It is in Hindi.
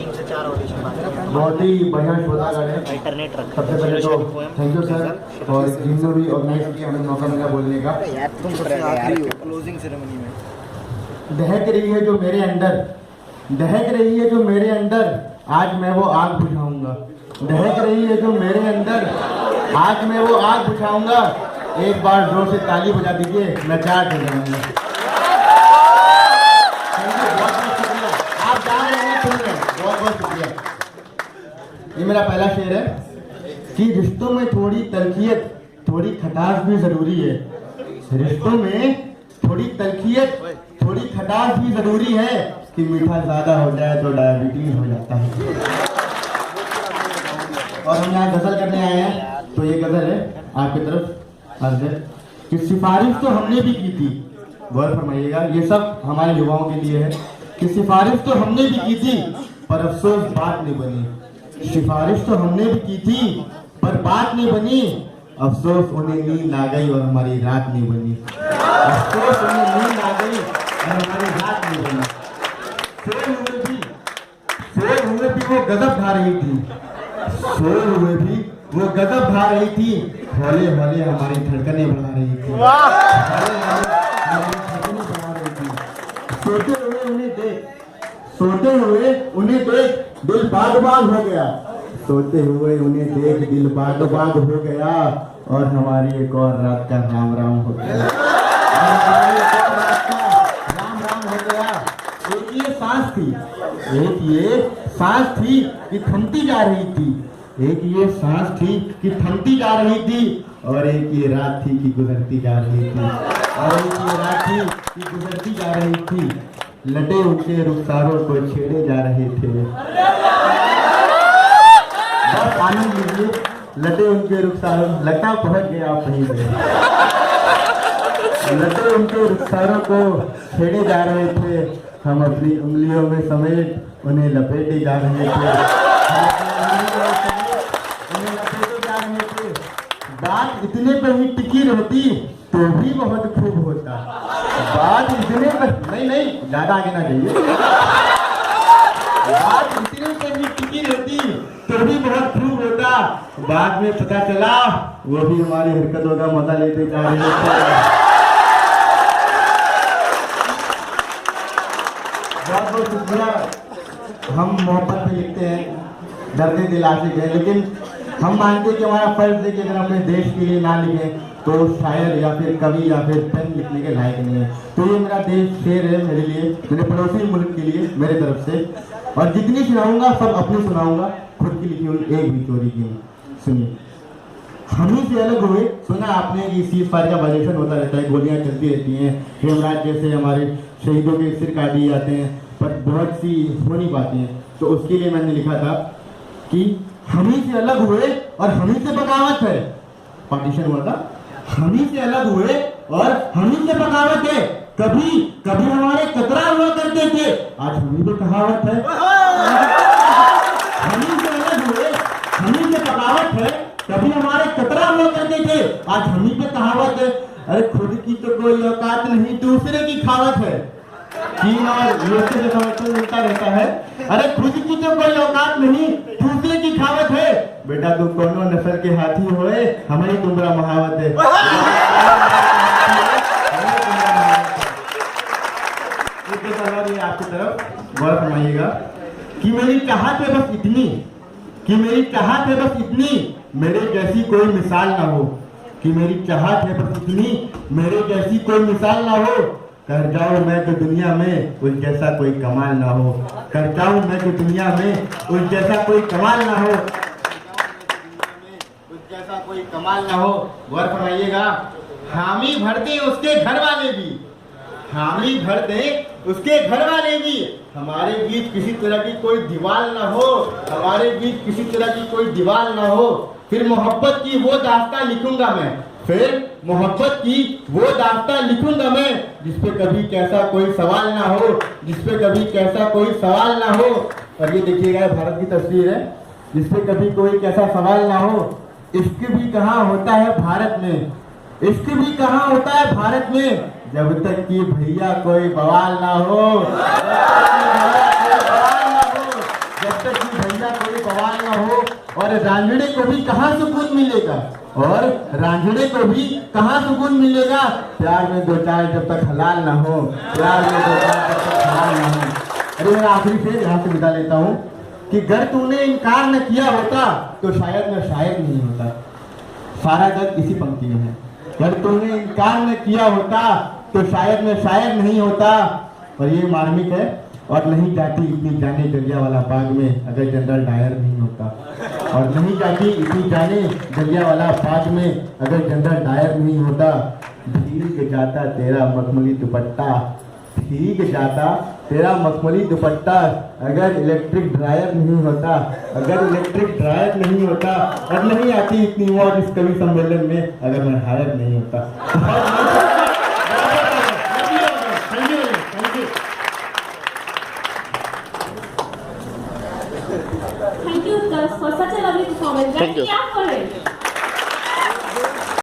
3 से 4 ऑडिशन बाकी बहुत ही बढ़िया श्रोतागण है। अल्टरनेट रखा सबसे पहले तो थैंक यू सर, और जिन्होंने भी ऑर्गेनाइज किया हमें मौका मिला बोलने का। यार तुम सबसे आखिरी हो क्लोजिंग सेरेमनी में। दहक रही है जो मेरे अंदर, दहक रही है जो मेरे अंदर, आज मैं वो आग बुझाऊंगा। दहक रही है जो मेरे अंदर, आज मैं वो आग बुझाऊंगा। एक बार जोर से ताली बजा दीजिए, मैं चार्ज हो जाऊंगा। आप जा रहे हैं, सुन रहे हैं, बहुत बहुत शुक्रिया। ये मेरा पहला शेर है कि रिश्तों में थोड़ी तलखियत, थोड़ी खटास भी जरूरी है। रिश्तों में थोड़ी तलखियत, थोड़ी खटास भी जरूरी है कि मीठा ज्यादा हो जाए तो डायबिटीज हो जाता है। और हम यहाँ गजल करने आए हैं, तो ये गजल है आपकी तरफ अर्ज है कि सिफारिश तो हमने भी की थी, गौर फरमाइएगा, ये सब हमारे युवाओं के लिए है कि सिफारिश तो हमने भी की थी पर अफसोस बात नहीं बनी। सिफारिश तो हमने भी की थी पर बात नहीं बनी। अफसोस उन्हें नींद आ गई और हमारी रात नहीं बनी। अफसोस उन्हें नींद आ गई और हमारी रात नहीं बनी। सोए हुए भी वो गजब ढा रही थी, सोए हुए भी वो गजब ढा रही थी। हौले हौले हमारी धड़कनें बढ़ा रही थी, हौले हौले हमारी धड़कनें बढ़ा रही थी। सोते हुए उन्हें देख, सोते हुए उन्हें देख दिल बाग बाग हो गया। सोते हुए उन्हें देख दिल बाग बाग हो गया और हमारी एक और रात का राम राम हो गया। और हमारी एक और रात का राम राम हो गया। एक ये सांस थी, एक ये सांस थी कि थमती जा रही थी, एक ये सांस थी कि थमती जा रही थी, और एक ये रात थी कि गुजरती जा रही थी, और एक ये रात थी कि गुजरती जा रही थी। लटे उनके रुखसारों को छेड़े जा रहे थे, बस आनंद लीजिए। लटे उनके रुखसारों, लटा पहुंच गया आप कहीं पे। लटे उनके रुखसारों को छेड़े जा रहे थे, हम अपनी उंगलियों में समेट उन्हें लपेटे जा रहे थे। बात इतने पर ही टिकी रहती तो भी बहुत खूब होता। बात इतने पर नहीं ज्यादा आगे ना जाइए। बात इतने पर ही टिकी रहती तो भी बहुत खूब होता। बाद में पता चला वो भी हमारी हरकतों का मजा लेते जा रहे थे। बहुत बहुत शुक्रिया। हम मोहब्बत में लिखते हैं, दर्द दिल आशिक है, लेकिन हम मानते हैं कि हमारा फर्ज है कि अगर अपने देश के लिए ना लिखें तो शायर या फिर कवि या फिर पेन लिखने के लायक नहीं है। तो ये मेरा देश शेर है मेरे लिए, मेरे पड़ोसी मुल्क के लिए मेरे तरफ से। और जितनी सुनाऊंगा सब अपनी सुनाऊंगा, खुद की लिखी हुई एक भी चोरी की नहीं। सुनिए, हम ही से अलग हुए। सुना आपने कि सीज फायर का वायलेशन होता रहता है, गोलियां चलती रहती हैं, हेमराज जैसे हमारे शहीदों के सिर काट दिए जाते हैं, पर बहुत सी हो नहीं पाती हैं। तो उसके लिए मैंने लिखा था कि हम ही से अलग हुए और हम ही से बगावत है। पार्टीशन हुआ था, हम ही से अलग हुए और हम ही से बगावत है। कभी कभी हमारे कतरा हुआ करते थे, आज हम ही पे कहावत है। हम ही से अलग हुए, हम ही से बगावत है। कभी हमारे कतरा हुआ करते थे, आज हम ही पे कहावत है। अरे खुद की तो कोई औकात नहीं, दूसरे की खावत है। चीन और यूएसए जैसा वचन मिलता रहता है। अरे खुद की तो कोई औकात नहीं, दूसरे की खावत है। बेटा तुम कोनो नस्ल के हाथी होए, हमारी तुमरा महावत है। आपकी तरफ गौर फरमाइएगा कि मेरी चाहत है बस इतनी, कि मेरी चाहत है बस इतनी, मेरे जैसी कोई मिसाल ना हो। कि मेरी चाहत है बस इतनी, मेरे जैसी कोई मिसाल ना हो। कर जाऊं मैं तो दुनिया में उस जैसा कोई कमाल ना हो। कर जाऊं मैं तो दुनिया में उस जैसा कोई कमाल ना हो। उस जैसा कोई कमाल ना हो। गौर फरमाइएगा, हामी भर दे उसके घर वाले भी, हामी भर दे उसके घर वाले भी, हमारे बीच किसी तरह की कोई दीवार ना हो, हमारे बीच किसी तरह की कोई दीवार ना हो। फिर मोहब्बत की वो दास्तां लिखूंगा मैं, फिर मोहब्बत की वो दास्तां लिखूंगा मैं, जिसपे कभी कैसा कोई सवाल ना हो, जिसपे कभी कैसा कोई सवाल ना हो। और ये देखिएगा भारत की तस्वीर है, जिसपे कभी कोई कैसा सवाल ना हो। इश्क भी कहाँ होता है भारत में, इश्क भी कहाँ होता है भारत में, जब तक कि भैया कोई बवाल ना हो, जब हो, और रांझणे को भी कहाँ सुकून मिलेगा, और रांझणे को भी कहाँ सुकून मिलेगा। प्यार में दो चार जब तक हलाल ना हो, प्यार में दो चार जब तक हलाल ना हो। अरे मेरा आखिरी से यहाँ से विदा लेता हूँ कि अगर तूने इनकार न किया होता तो शायद मैं शायद नहीं होता। सारा दर्द इसी पंक्ति में है। अगर तूने इनकार न किया होता तो शायद मैं शायद नहीं होता। और ये मार्मिक है। और नहीं जाती इतनी जाने जलियांवाला बाग में अगर जनरल डायर नहीं होता, और नहीं जाती इतनी जाने जलियांवाला बाग में अगर जनरल डायर नहीं होता। भीग जाता तेरा मखमली दुपट्टा, भीग जाता तेरा मखमली दुपट्टा अगर इलेक्ट्रिक ड्रायर नहीं होता, अगर इलेक्ट्रिक ड्रायर नहीं होता, और नहीं आती इतनी वॉट इस कवि सम्मेलन में अगर मैं हायर नहीं होता। Thank you, Utkarsh, for such a lovely performance. Thank you. Clap for him.